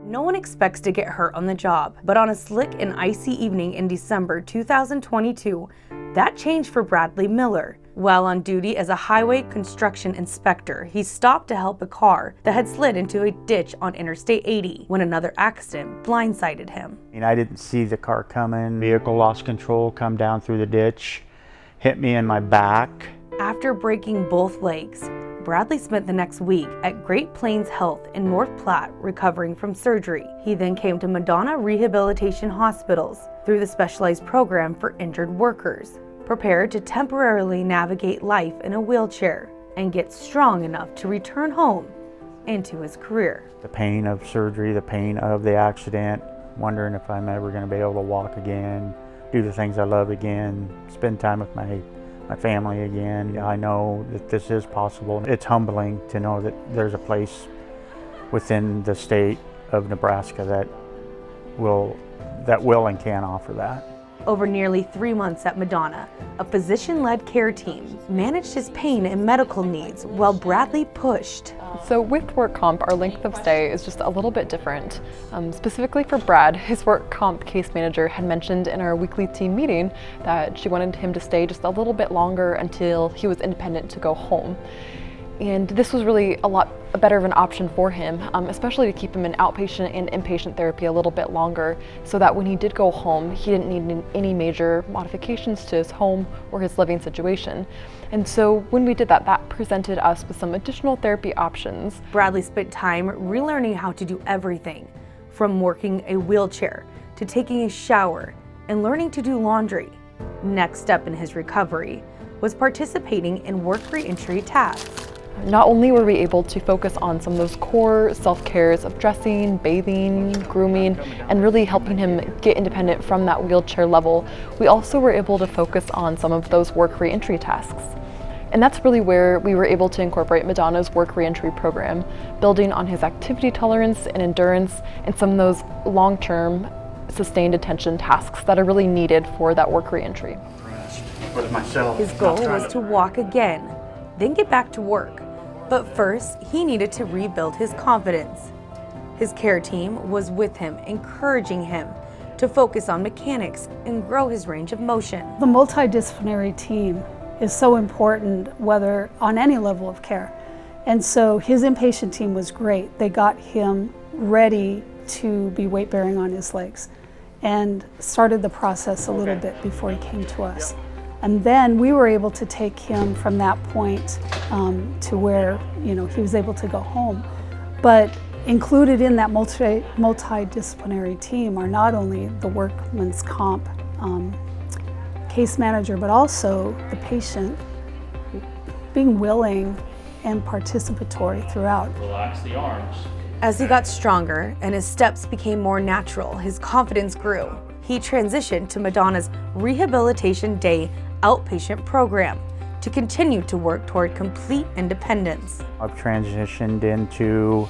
No one expects to get hurt on the job, but on a slick and icy evening in December 2022, that changed for Bradley Miller. While on duty as a highway construction inspector, he stopped to help a car that had slid into a ditch on Interstate 80 when another accident blindsided him. I didn't see the car coming. Vehicle lost control, come down through the ditch, hit me in my back. After breaking both legs, Bradley spent the next week at Great Plains Health in North Platte recovering from surgery. He then came to Madonna Rehabilitation Hospitals through the specialized program for injured workers, prepared to temporarily navigate life in a wheelchair and get strong enough to return home into his career. The pain of surgery, the pain of the accident, wondering if I'm ever going to be able to walk again, do the things I love again, spend time with my family again. I know that this is possible. It's humbling to know that there's a place within the state of Nebraska that will and can offer that. Over nearly 3 months at Madonna, a physician-led care team managed his pain and medical needs while Bradley pushed. So with work comp, our length of stay is just a little bit different. Specifically for Brad, his work comp case manager had mentioned in our weekly team meeting that she wanted him to stay just a little bit longer until he was independent to go home. And this was really a lot better of an option for him, especially to keep him in outpatient and inpatient therapy a little bit longer, so that when he did go home, he didn't need any major modifications to his home or his living situation. And so when we did that, that presented us with some additional therapy options. Bradley spent time relearning how to do everything, from working a wheelchair to taking a shower and learning to do laundry. Next step in his recovery was participating in work reentry tasks. Not only were we able to focus on some of those core self-cares of dressing, bathing, grooming, and really helping him get independent from that wheelchair level, we also were able to focus on some of those work reentry tasks. And that's really where we were able to incorporate Madonna's work reentry program, building on his activity tolerance and endurance and some of those long-term sustained attention tasks that are really needed for that work reentry. His goal was to walk again, then get back to work. But first, he needed to rebuild his confidence. His care team was with him, encouraging him to focus on mechanics and grow his range of motion. The multidisciplinary team is so important, whether on any level of care. And so his inpatient team was great. They got him ready to be weight bearing on his legs and started the process a little bit before he came to us. And then we were able to take him from that point to where he was able to go home. But included in that multidisciplinary team are not only the workman's comp case manager, but also the patient being willing and participatory throughout. Relax the arms. As he got stronger and his steps became more natural, his confidence grew. He transitioned to Madonna's Rehabilitation Day outpatient program to continue to work toward complete independence. I've transitioned into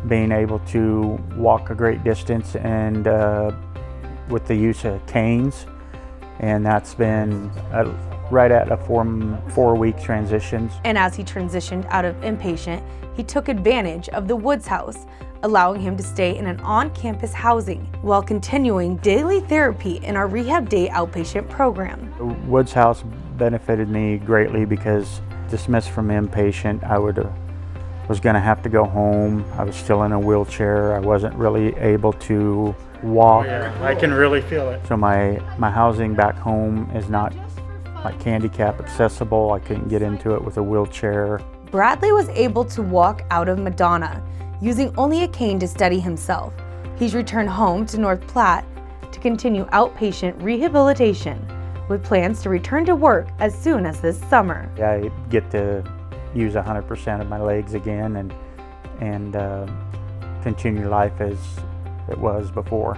being able to walk a great distance and with the use of canes, and that's been right at a 4-week transition. And as he transitioned out of inpatient, he took advantage of the Woods House, allowing him to stay in an on-campus housing while continuing daily therapy in our Rehab Day outpatient program. The Woods House benefited me greatly because dismissed from inpatient, I was going to have to go home. I was still in a wheelchair. I wasn't really able to walk. Oh, yeah, I can really feel it. So my housing back home is not like handicap accessible. I couldn't get into it with a wheelchair. Bradley was able to walk out of Madonna using only a cane to steady himself. He's returned home to North Platte to continue outpatient rehabilitation with plans to return to work as soon as this summer. I get to use 100% of my legs again and continue life as it was before.